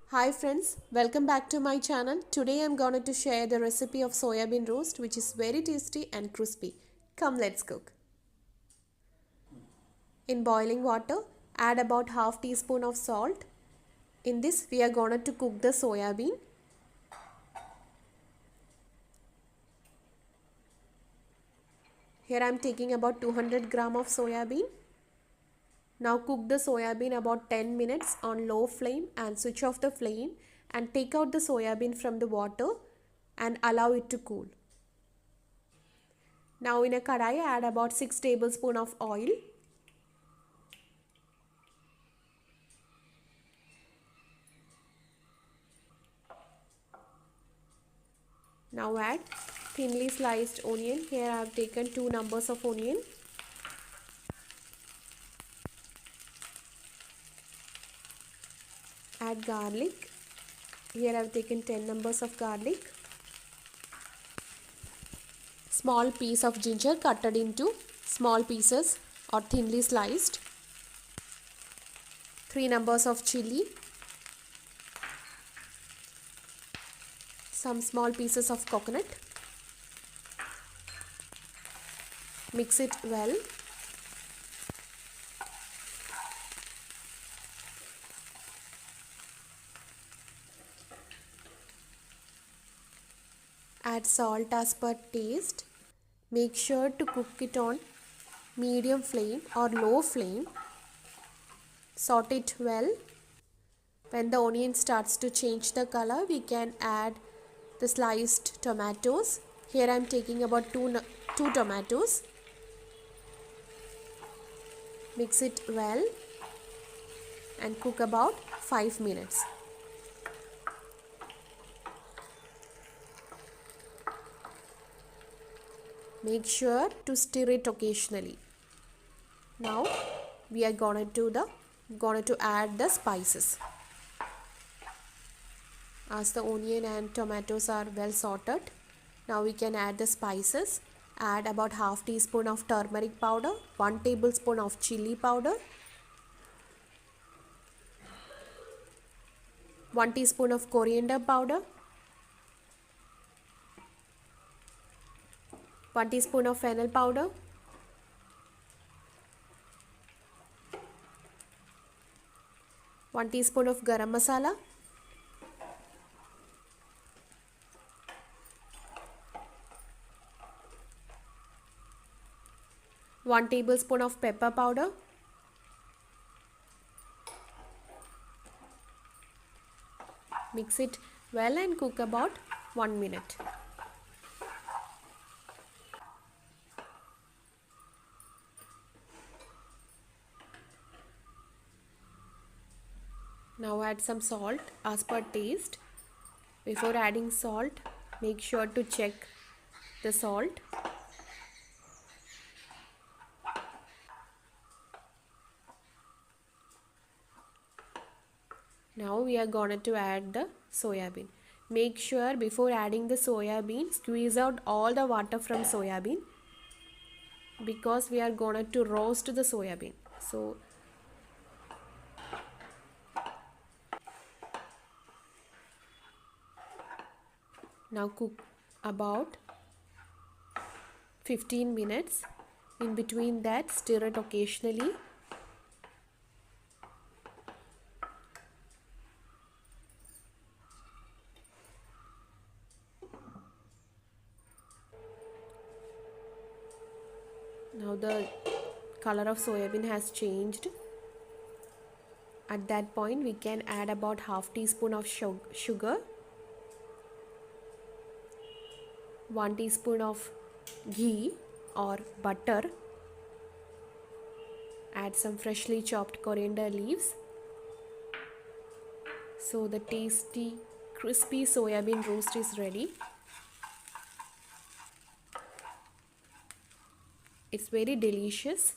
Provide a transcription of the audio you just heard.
Hi friends, welcome back to my channel. Today I'm going to share the recipe of soyabean roast which is very tasty and crispy. Come, let's cook. In boiling water, add about half teaspoon of salt. In this we are going to cook the soyabean. Here I'm taking about 200 gram of soyabean. Now cook the soyabean about 10 minutes on low flame and switch off the flame and take out the soyabean from the water and allow it to cool. Now in a kadai add about 6 tablespoons of oil. Now add thinly sliced onion. Here I have taken 2 numbers of onion. Add garlic. Here I have taken 10 numbers of garlic. Small piece of ginger cutted into small pieces or thinly sliced. 3 numbers of chili. Some small pieces of coconut. Mix it well. Add salt as per taste. Make sure to cook it on medium flame or low flame. Saute it well. When the onion starts to change the color, we can add the sliced tomatoes. Here I am taking about two tomatoes. Mix it well and cook about 5 minutes. Make sure to stir it occasionally. Now we are going to add the spices. As the onion and tomatoes are well sauteed, now we can add the spices. Add about half teaspoon of turmeric powder, 1 tablespoon of chili powder, 1 teaspoon of coriander powder, 1 teaspoon of fennel powder, 1 teaspoon of garam masala, 1 tablespoon of pepper powder, mix it well and cook about 1 minute. Now add some salt as per taste. Before adding salt, make sure to check the salt. Now we are going to add the soya bean. Make sure before adding the soya bean, squeeze out all the water from soya bean because we are going to roast the soya bean. So now cook about 15 minutes. In between that, stir it occasionally. Now the color of soyabean has changed. At that point we can add about half teaspoon of sugar, 1 teaspoon of ghee or butter, add some freshly chopped coriander leaves. So the tasty crispy soyabean roast is ready. It's very delicious.